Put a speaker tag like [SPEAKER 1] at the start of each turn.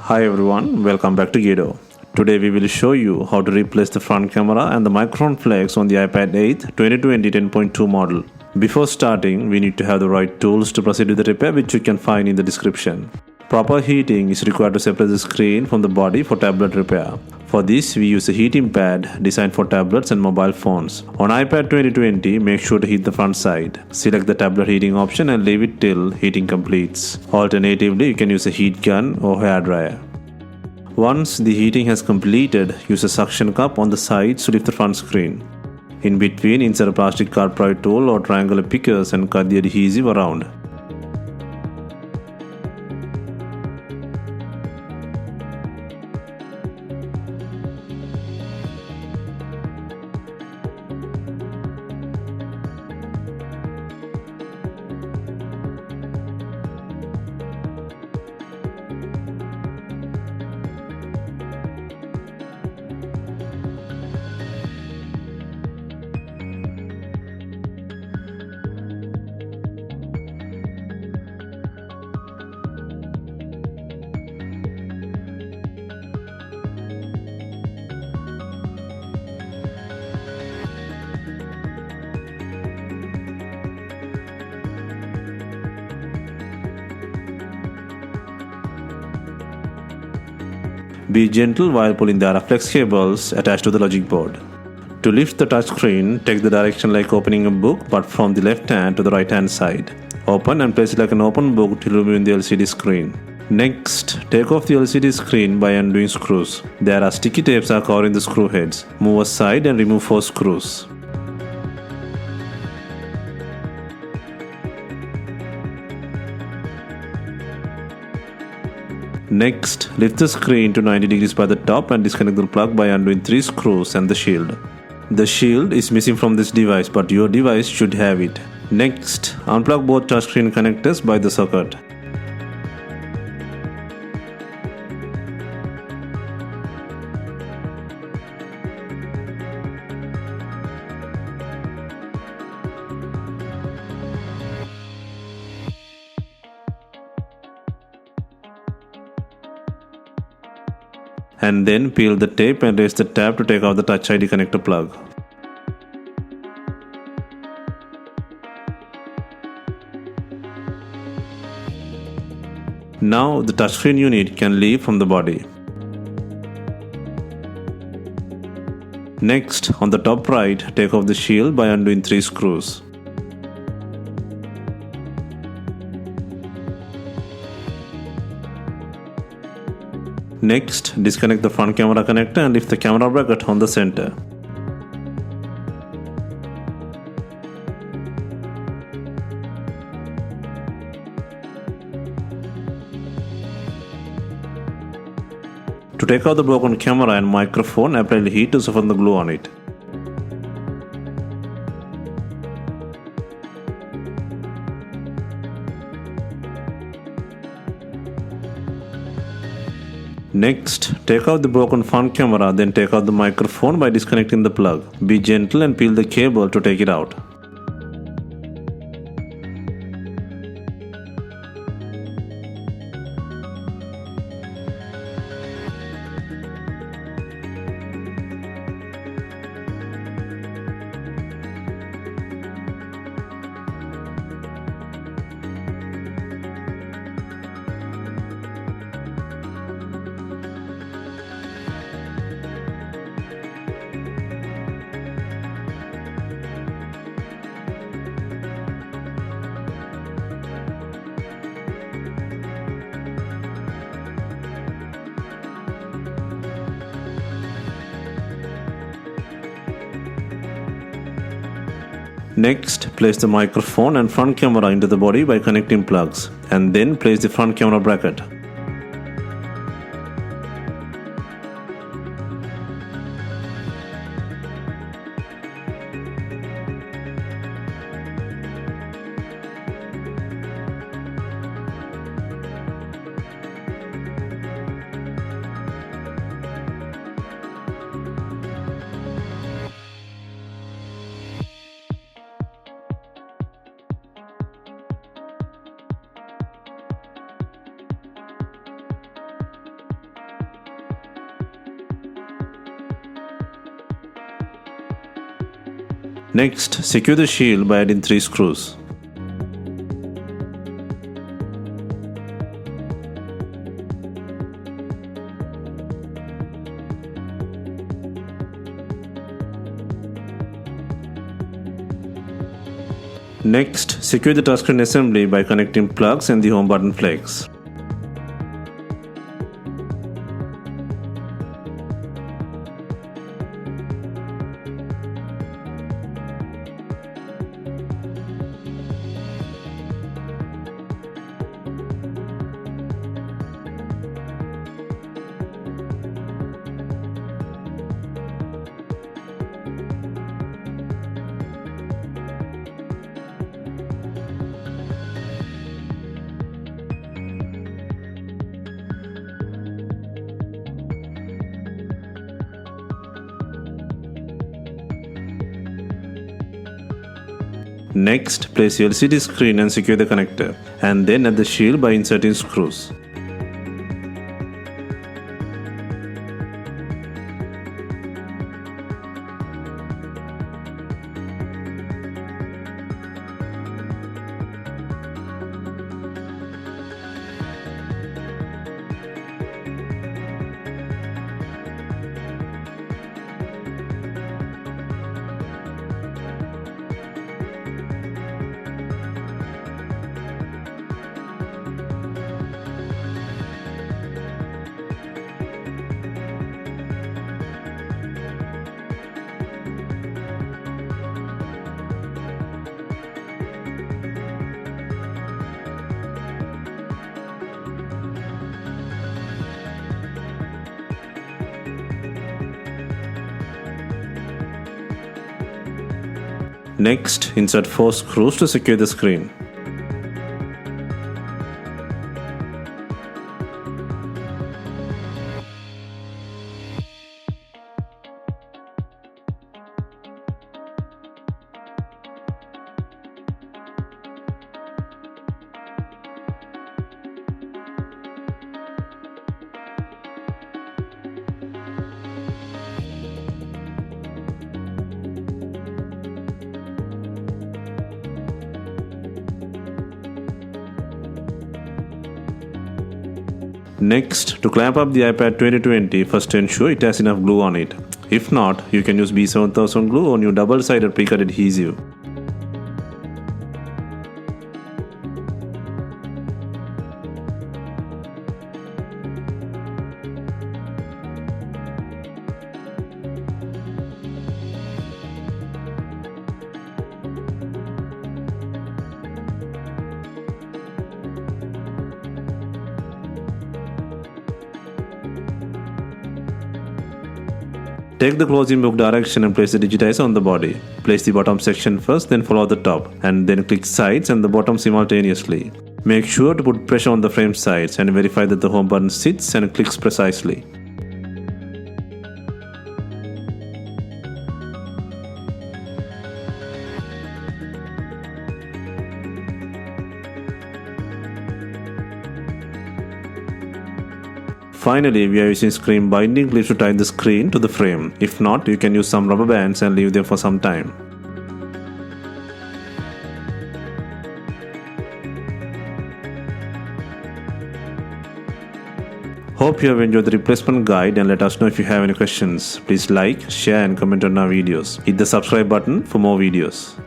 [SPEAKER 1] Hi everyone, welcome back to DYOR. Today we will show you how to replace the front camera and the microphone flex on the iPad 8 2020 10.2 model. Before starting, we need to have the right tools to proceed with the repair, which you can find in the description. Proper heating is required to separate the screen from the body for tablet repair. For this, we use a heating pad designed for tablets and mobile phones. On iPad 2020, make sure to heat the front side. Select the tablet heating option and leave it till heating completes. Alternatively, you can use a heat gun or hairdryer. Once the heating has completed, use a suction cup on the sides to lift the front screen. In between, insert a plastic card pry tool or triangular pickers and cut the adhesive around. Be gentle while pulling the RF flex cables attached to the logic board. To lift the touchscreen, take the direction like opening a book but from the left hand to the right hand side. Open and place it like an open book till removing the LCD screen. Next, take off the LCD screen by undoing screws. There are sticky tapes covering the screw heads. Move aside and remove 4 screws. Next, lift the screen to 90 degrees by the top and disconnect the plug by undoing 3 screws and the shield. The shield is missing from this device, but your device should have it. Next, unplug both touchscreen connectors by the socket. And then peel the tape and raise the tab to take out the Touch ID connector plug. Now the touchscreen unit can leave from the body. Next, on the top right, take off the shield by undoing 3 screws. Next, disconnect the front camera connector and lift the camera bracket on the center. To take out the broken camera and microphone, apply the heat to soften the glue on it. Next, take out the broken front camera, then take out the microphone by disconnecting the plug. Be gentle and peel the cable to take it out. Next, place the microphone and front camera into the body by connecting plugs, and then place the front camera bracket. Next, secure the shield by adding 3 screws. Next, secure the touchscreen assembly by connecting plugs and the home button flex. Next, place the LCD screen and secure the connector, and then add the shield by inserting screws. Next, insert 4 screws to secure the screen. Next, to clamp up the iPad 2020, first ensure it has enough glue on it. If not, you can use B7000 glue or new double-sided pre-cut adhesive. Take the closing book direction and place the digitizer on the body. Place the bottom section first, then follow the top, and then click sides and the bottom simultaneously. Make sure to put pressure on the frame sides and verify that the home button sits and clicks precisely. Finally, we are using screen binding clips to tie the screen to the frame. If not, you can use some rubber bands and leave them for some time. Hope you have enjoyed the replacement guide, and let us know if you have any questions. Please like, share and comment on our videos. Hit the subscribe button for more videos.